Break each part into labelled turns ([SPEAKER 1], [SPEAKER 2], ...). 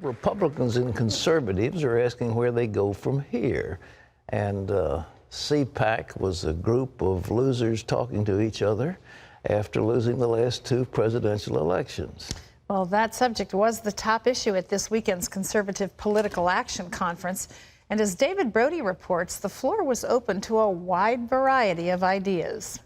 [SPEAKER 1] Republicans and conservatives are asking where they go from here. And CPAC was a group of losers talking to each other after losing the last two presidential elections.
[SPEAKER 2] Well, that subject was the top issue at this weekend's Conservative Political Action Conference. And as David Brody reports, the floor was open to a wide variety of ideas.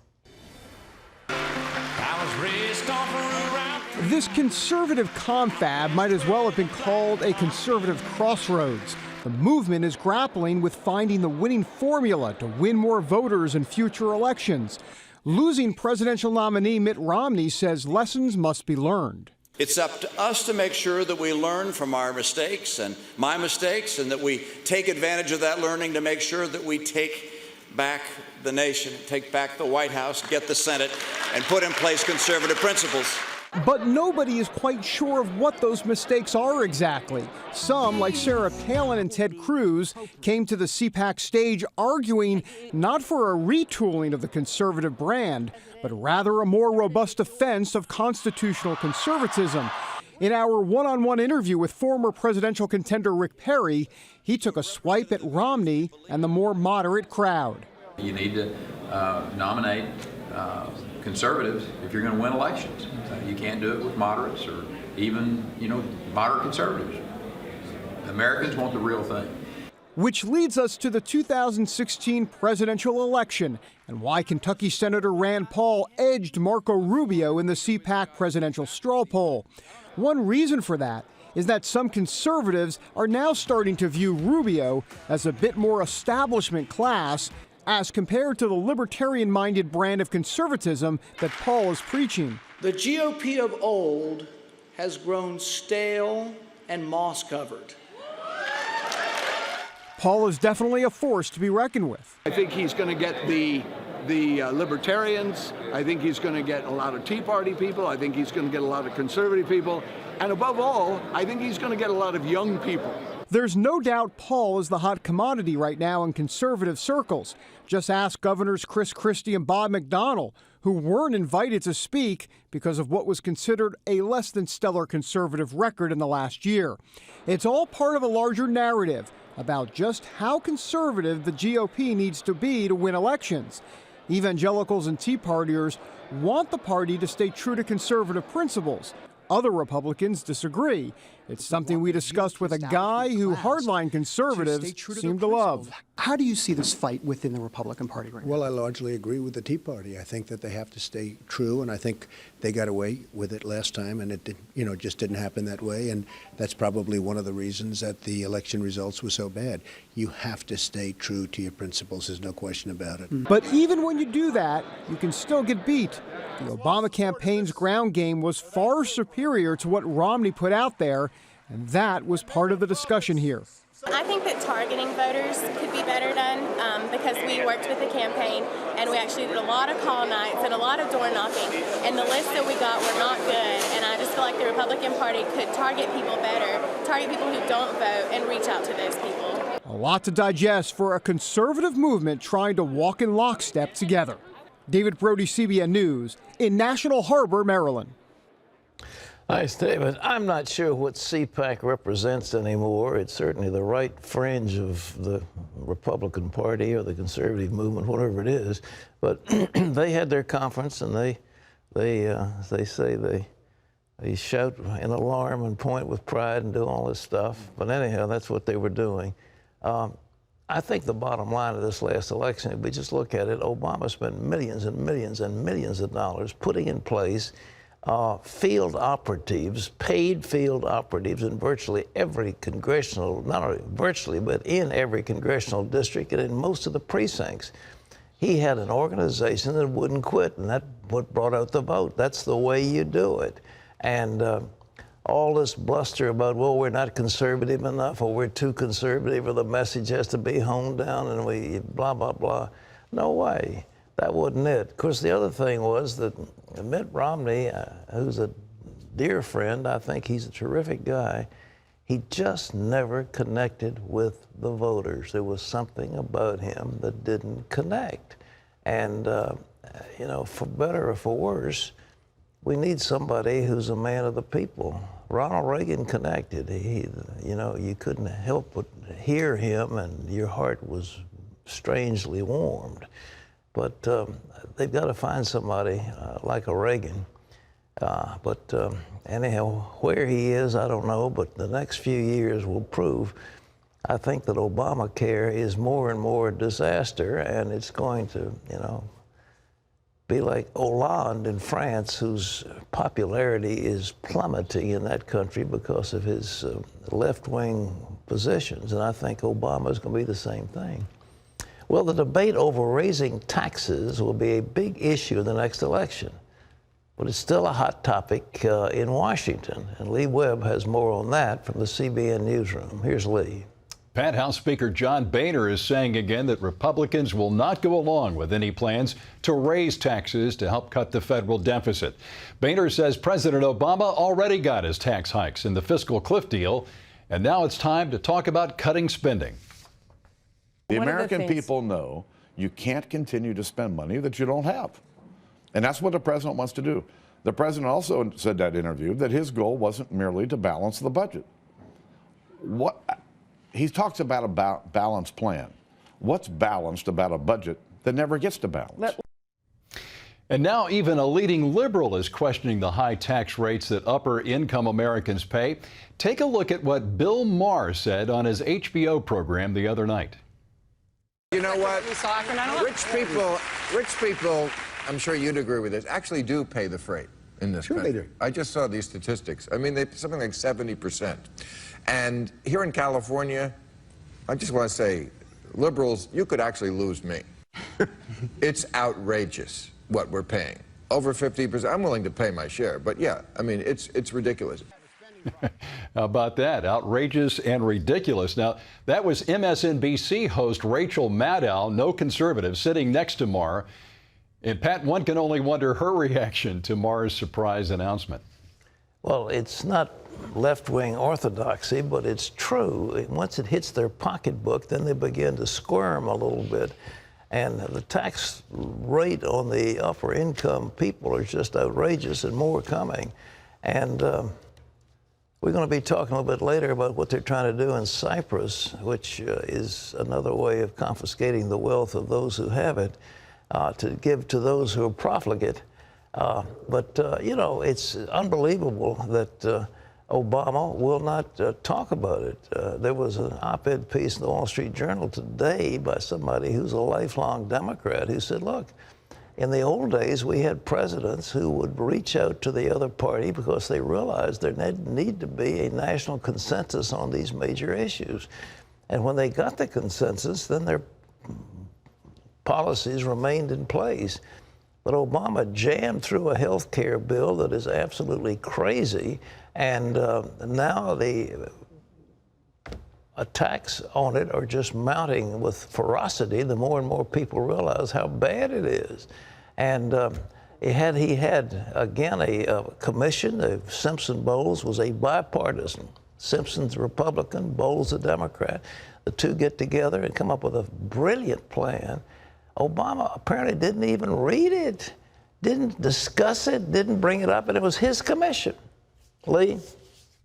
[SPEAKER 3] This conservative confab might as well have been called a conservative crossroads. The movement is grappling with finding the winning formula to win more voters in future elections. Losing presidential nominee Mitt Romney says lessons must be learned.
[SPEAKER 4] It's up to us to make sure that we learn from our mistakes and my mistakes, and that we take advantage of that learning to make sure that we take back the nation, take back the White House, get the Senate, and put in place conservative principles.
[SPEAKER 3] But nobody is quite sure of what those mistakes are exactly. Some, like Sarah Palin and Ted Cruz, came to the CPAC stage arguing not for a retooling of the conservative brand, but rather a more robust defense of constitutional conservatism. In our one-on-one interview with former presidential contender Rick Perry, he took a swipe at Romney and the more moderate crowd.
[SPEAKER 5] You need to nominate conservatives if you're going to win elections. You can't do it with moderates or even, moderate conservatives. Americans want the real thing.
[SPEAKER 3] Which leads us to the 2016 presidential election and why Kentucky Senator Rand Paul edged Marco Rubio in the CPAC presidential straw poll. One reason for that is that some conservatives are now starting to view Rubio as a bit more establishment class as compared to the libertarian-minded brand of conservatism that Paul is preaching.
[SPEAKER 6] The GOP of old has grown stale and moss-covered.
[SPEAKER 3] Paul is definitely a force to be reckoned with.
[SPEAKER 7] I think he's going to get the libertarians. I think he's going to get a lot of Tea Party people. I think he's going to get a lot of conservative people. And above all, I think he's going to get a lot of young people.
[SPEAKER 3] There's no doubt Paul is the hot commodity right now in conservative circles. Just ask Governors Chris Christie and Bob McDonnell, who weren't invited to speak because of what was considered a less than stellar conservative record in the last year. It's all part of a larger narrative about just how conservative the GOP needs to be to win elections. Evangelicals and Tea Partiers want the party to stay true to conservative principles. Other Republicans disagree. It's something we discussed with a guy who hardline conservatives seem to love.
[SPEAKER 8] How do you see this fight within the Republican Party right now?
[SPEAKER 9] Well, I largely agree with the Tea Party. I think that they have to stay true, and I think they got away with it last time, and it did, just didn't happen that way. And that's probably one of the reasons that the election results were so bad. You have to stay true to your principles. There's no question about it.
[SPEAKER 3] But even when you do that, you can still get beat. The Obama campaign's ground game was far superior to what Romney put out there, and that was part of the discussion here.
[SPEAKER 10] I think that targeting voters could be better done because we worked with the campaign and we actually did a lot of call nights and a lot of door knocking, and the lists that we got were not good, and I just feel like the Republican Party could target people better, target people who don't vote, and reach out to those people.
[SPEAKER 3] A lot to digest for a conservative movement trying to walk in lockstep together. David Brody, CBN News, in National Harbor, Maryland.
[SPEAKER 1] Nice, David. I'm not sure what CPAC represents anymore. It's certainly the right fringe of the Republican Party or the conservative movement, whatever it is. But they had their conference, and they say they shout in alarm and point with pride and do all this stuff. But anyhow, that's what they were doing. I think the bottom line of this last election, if we just look at it, Obama spent millions and millions and millions of dollars putting in place field operatives, paid field operatives in virtually every congressional, not only virtually, but in every congressional district and in most of the precincts. He had an organization that wouldn't quit, and that's what brought out the vote. That's the way you do it. And all this bluster about, well, we're not conservative enough, or we're too conservative, or the message has to be honed down, and we blah, blah, blah. No way. That wasn't it. Of course, the other thing was that Mitt Romney, who's a dear friend, I think he's a terrific guy, he just never connected with the voters. There was something about him that didn't connect. And, for better or for worse, we need somebody who's a man of the people. Ronald Reagan connected. You know, you couldn't help but hear him, and your heart was strangely warmed. But they've got to find somebody like a Reagan. Anyhow, where he is, I don't know, but the next few years will prove. I think that Obamacare is more and more a disaster, and it's going to, you know, be like Hollande in France, whose popularity is plummeting in that country because of his left-wing positions. And I think Obama is going to be the same thing. Well, the debate over raising taxes will be a big issue in the next election. But it's still a hot topic in Washington. And Lee Webb has more on that from the CBN newsroom. Here's Lee.
[SPEAKER 11] Pat, House Speaker John Boehner is saying again that Republicans will not go along with any plans to raise taxes to help cut the federal deficit. Boehner says President Obama already got his tax hikes in the fiscal cliff deal, and now it's time to talk about cutting spending.
[SPEAKER 12] The American people know you can't continue to spend money that you don't have. And that's what the president wants to do. The president also said in that interview that his goal wasn't merely to balance the budget. He talks about a balanced plan. What's balanced about a budget that never gets to balance?
[SPEAKER 11] And now even a leading liberal is questioning the high tax rates that upper income Americans pay. Take a look at what Bill Maher said on his HBO program the other night.
[SPEAKER 13] You know what? Rich people, I'm sure you'd agree with this, actually do pay the freight in this country. They do. I just saw these statistics. I mean, something like 70%. And here in California, I just want to say, liberals, you could actually lose me. It's outrageous what we're paying. Over 50%. I'm willing to pay my share, but yeah, I mean, it's ridiculous.
[SPEAKER 11] How about that? Outrageous and ridiculous. Now, that was MSNBC host Rachel Maddow, no conservative, sitting next to Maher. And Pat, one can only wonder her reaction to Maher's surprise announcement.
[SPEAKER 1] Well, it's not left-wing orthodoxy, but it's true. Once it hits their pocketbook, then they begin to squirm a little bit. And the tax rate on the upper income people is just outrageous, and more coming. And we're going to be talking a little bit later about what they're trying to do in Cyprus, which is another way of confiscating the wealth of those who have it, to give to those who are profligate. You know, it's unbelievable that Obama will not talk about it. There was an op-ed piece in the Wall Street Journal today by somebody who's a lifelong Democrat who said, look, in the old days, we had presidents who would reach out to the other party because they realized there need to be a national consensus on these major issues. And when they got the consensus, then their policies remained in place. But Obama jammed through a health care bill that is absolutely crazy, and now the attacks on it are just mounting with ferocity the more and more people realize how bad it is. And he had, again, a commission. The Simpson-Bowles was a bipartisan. Simpson's a Republican, Bowles a Democrat. The two get together and come up with a brilliant plan. Obama apparently didn't even read it, didn't discuss it, didn't bring it up, and it was his commission. Lee?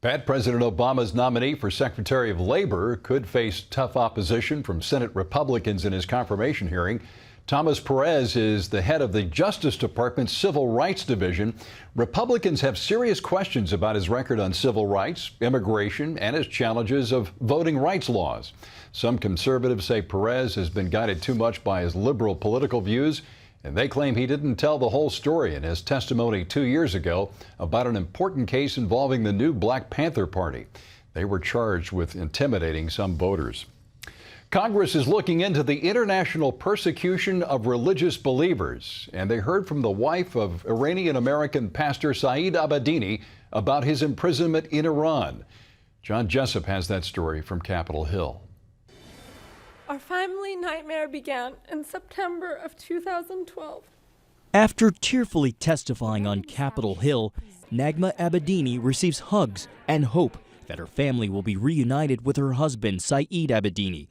[SPEAKER 11] Pat, President Obama's nominee for Secretary of Labor could face tough opposition from Senate Republicans in his confirmation hearing. Thomas Perez is the head of the Justice Department's Civil Rights Division. Republicans have serious questions about his record on civil rights, immigration, and his challenges of voting rights laws. Some conservatives say Perez has been guided too much by his liberal political views, and they claim he didn't tell the whole story in his testimony 2 years ago about an important case involving the new Black Panther Party. They were charged with intimidating some voters. Congress is looking into the international persecution of religious believers, and they heard from the wife of Iranian-American pastor Saeed Abedini about his imprisonment in Iran. John Jessup has that story from Capitol Hill.
[SPEAKER 14] Our family nightmare began in September of 2012.
[SPEAKER 15] After tearfully testifying on Capitol Hill, Nagma Abedini receives hugs and hope that her family will be reunited with her husband, Saeed Abedini.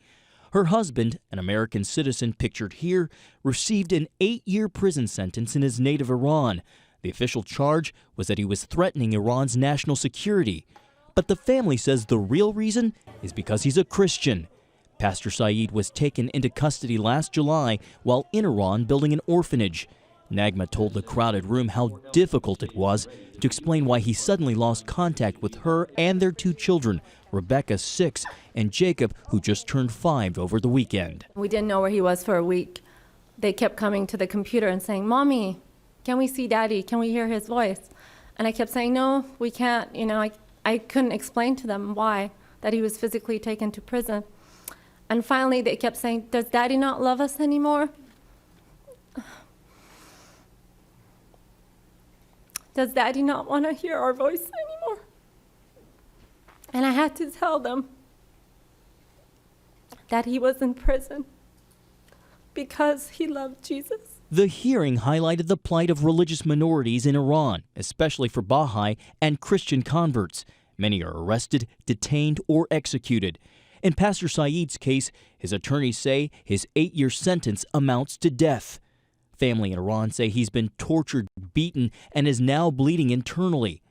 [SPEAKER 15] Her husband, an American citizen pictured here, received an 8-year prison sentence in his native Iran. The official charge was that he was threatening Iran's national security. But the family says the real reason is because he's a Christian. Pastor Saeed was taken into custody last July while in Iran building an orphanage. Nagma told the crowded room how difficult it was to explain why he suddenly lost contact with her and their 2 children, Rebecca, 6, and Jacob, who just turned 5 over the weekend.
[SPEAKER 14] We didn't know where he was for a week. They kept coming to the computer and saying, "Mommy, can we see Daddy? Can we hear his voice?" And I kept saying, "No, we can't." You know, I couldn't explain to them why, that he was physically taken to prison. And finally, they kept saying, "Does Daddy not love us anymore? Does Daddy not want to hear our voice anymore?" And I had to tell them that he was in prison because he loved Jesus.
[SPEAKER 15] The hearing highlighted the plight of religious minorities in Iran, especially for Baha'i and Christian converts. Many are arrested, detained, or executed. In Pastor Saeed's case, his attorneys say his 8-year sentence amounts to death. Family in Iran say he's been tortured, beaten, and is now bleeding internally.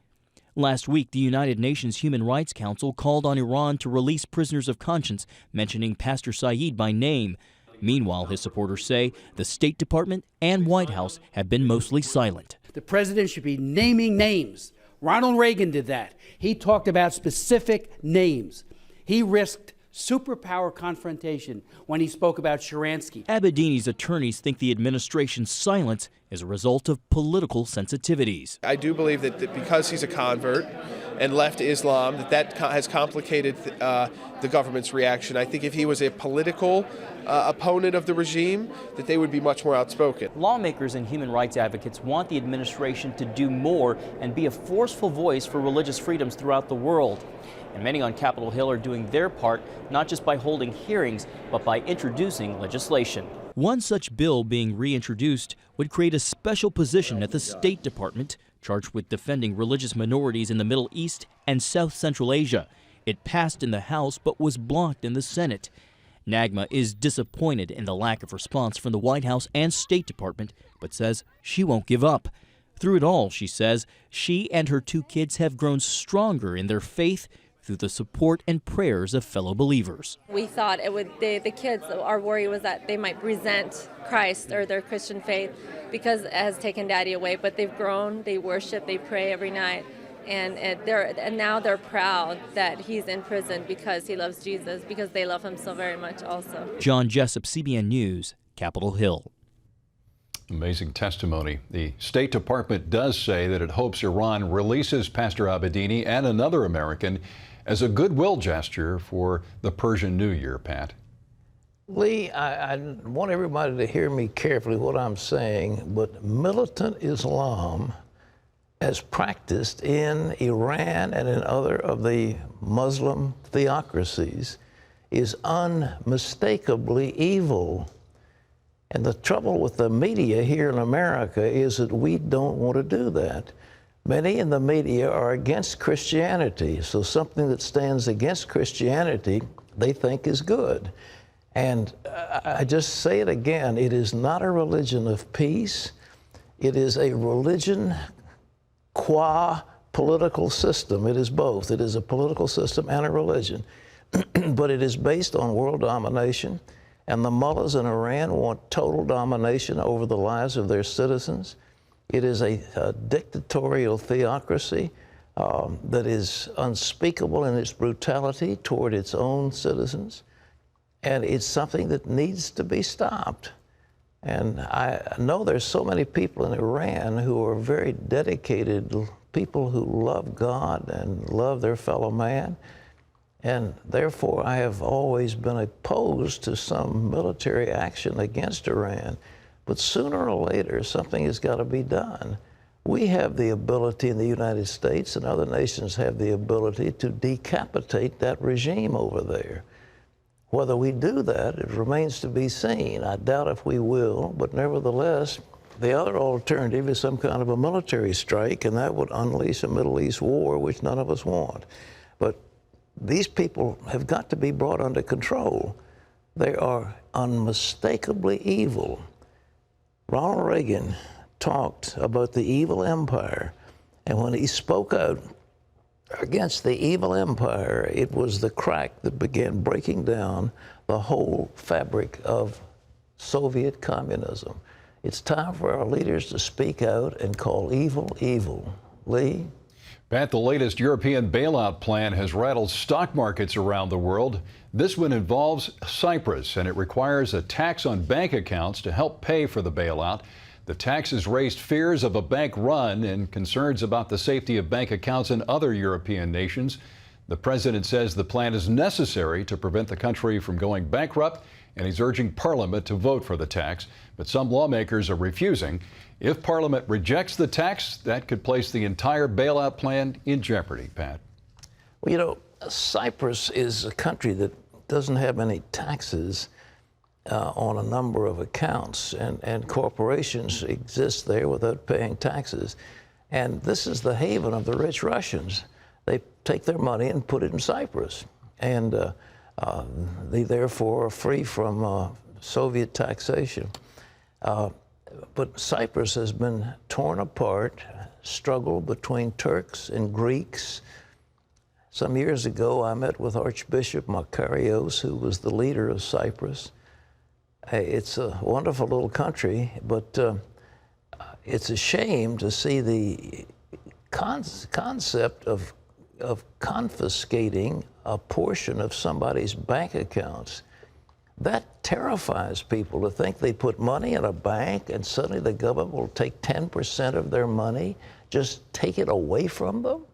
[SPEAKER 15] Last week, the United Nations Human Rights Council called on Iran to release prisoners of conscience, mentioning Pastor Saeed by name. Meanwhile, his supporters say the State Department and White House have been mostly silent.
[SPEAKER 16] The president should be naming names. Ronald Reagan did that. He talked about specific names. He risked superpower confrontation when he spoke about Sharansky.
[SPEAKER 15] Abedini's attorneys think the administration's silence is a result of political sensitivities.
[SPEAKER 17] I do believe that because he's a convert and left Islam, that has complicated the government's reaction. I think if he was a political opponent of the regime, that they would be much more outspoken.
[SPEAKER 15] Lawmakers and human rights advocates want the administration to do more and be a forceful voice for religious freedoms throughout the world. And many on Capitol Hill are doing their part, not just by holding hearings, but by introducing legislation. One such bill being reintroduced would create a special position at the State Department charged with defending religious minorities in the Middle East and South Central Asia. It passed in the House but was blocked in the Senate. Nagma is disappointed in the lack of response from the White House and State Department, but says she won't give up. Through it all, she says, she and her 2 kids have grown stronger in their faith through the support and prayers of fellow believers.
[SPEAKER 14] We thought it would, the kids, our worry was that they might resent Christ or their Christian faith because it has taken Daddy away, but they've grown, they worship, they pray every night, and now they're proud that he's in prison because he loves Jesus, because they love him so very much also.
[SPEAKER 15] John Jessup, CBN News, Capitol Hill.
[SPEAKER 11] Amazing testimony. The State Department does say that it hopes Iran releases Pastor Abedini and another American as a goodwill gesture for the Persian New Year, Pat.
[SPEAKER 1] Lee, I want everybody to hear me carefully what I'm saying, but militant Islam as practiced in Iran and in other of the Muslim theocracies is unmistakably evil. And the trouble with the media here in America is that we don't want to do that. Many in the media are against Christianity, so something that stands against Christianity they think is good. And I just say it again, it is not a religion of peace. It is a religion qua political system. It is both. It is a political system and a religion. But it is based on world domination. And the mullahs in Iran want total domination over the lives of their citizens. It is a dictatorial theocracy that is unspeakable in its brutality toward its own citizens. And it's something that needs to be stopped. And I know there's so many people in Iran who are very dedicated people who love God and love their fellow man. And therefore, I have always been opposed to some military action against Iran. But sooner or later, something has got to be done. We have the ability in the United States, and other nations have the ability to decapitate that regime over there. Whether we do that, it remains to be seen. I doubt if we will, but nevertheless, the other alternative is some kind of a military strike, and that would unleash a Middle East war, which none of us want. But these people have got to be brought under control. They are unmistakably evil. Ronald Reagan talked about the evil empire. And when he spoke out against the evil empire, it was the crack that began breaking down the whole fabric of Soviet communism. It's time for our leaders to speak out and call evil, evil. Lee?
[SPEAKER 11] Pat, the latest European bailout plan has rattled stock markets around the world. This one involves Cyprus, and it requires a tax on bank accounts to help pay for the bailout. The tax has raised fears of a bank run and concerns about the safety of bank accounts in other European nations. The president says the plan is necessary to prevent the country from going bankrupt, and he's urging Parliament to vote for the tax. But some lawmakers are refusing. If Parliament rejects the tax, that could place the entire bailout plan in jeopardy, Pat.
[SPEAKER 1] Well, you know, Cyprus is a country that doesn't have any taxes on a number of accounts, and corporations exist there without paying taxes. And this is the haven of the rich Russians. They take their money and put it in Cyprus. And they therefore are free from Soviet taxation. But Cyprus has been torn apart, struggle between Turks and Greeks. Some years ago, I met with Archbishop Makarios, who was the leader of Cyprus. It's a wonderful little country, but it's a shame to see the concept of confiscating a portion of somebody's bank accounts. That terrifies people, to think they put money in a bank and suddenly the government will take 10% of their money, just take it away from them.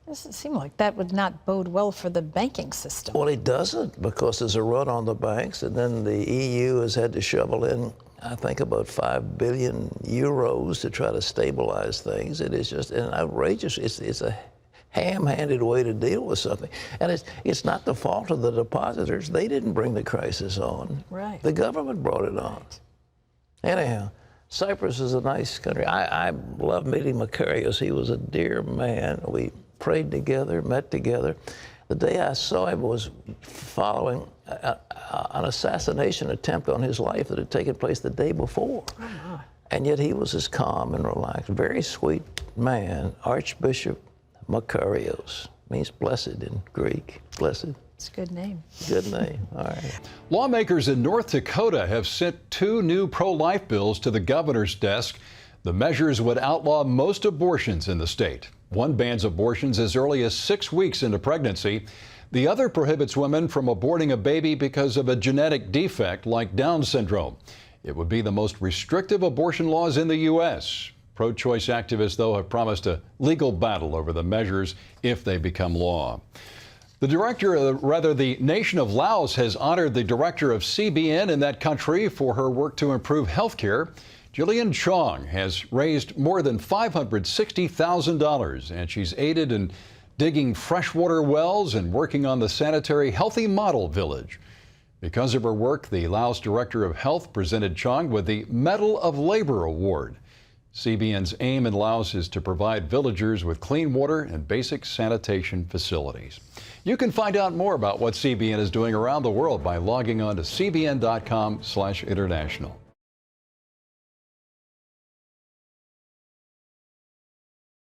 [SPEAKER 2] Doesn't seem like that would not bode well for the banking system.
[SPEAKER 1] Well, it doesn't, because there's a run on the banks, and then the EU has had to shovel in, I think, about 5 billion euros to try to stabilize things. It is just an outrageous, it's a ham-handed way to deal with something. And it's not the fault of the depositors. They didn't bring the crisis on.
[SPEAKER 2] Right.
[SPEAKER 1] The government brought it on. Anyhow, Cyprus is a nice country. I love meeting Makarios. He was a dear man. We prayed together, met together. The day I saw him was following an assassination attempt on his life that had taken place the day before.
[SPEAKER 2] Oh, my.
[SPEAKER 1] And yet he was as calm and relaxed. Very sweet man, Archbishop Makarios. Means blessed in Greek. Blessed.
[SPEAKER 2] It's a good name.
[SPEAKER 1] Good name. All right.
[SPEAKER 11] Lawmakers in North Dakota have sent 2 new pro-life bills to the governor's desk. The measures would outlaw most abortions in the state. One bans abortions as early as 6 weeks into pregnancy. The other prohibits women from aborting a baby because of a genetic defect like Down syndrome. It would be the most restrictive abortion laws in the U.S. Pro-choice activists, though, have promised a legal battle over the measures if they become law. The nation of Laos has honored the director of CBN in that country for her work to improve health care. Jillian Chong has raised more than $560,000, and she's aided in digging freshwater wells and working on the sanitary Healthy Model Village. Because of her work, the Laos Director of Health presented Chong with the Medal of Labor Award. CBN's aim in Laos is to provide villagers with clean water and basic sanitation facilities. You can find out more about what CBN is doing around the world by logging on to cbn.com/international.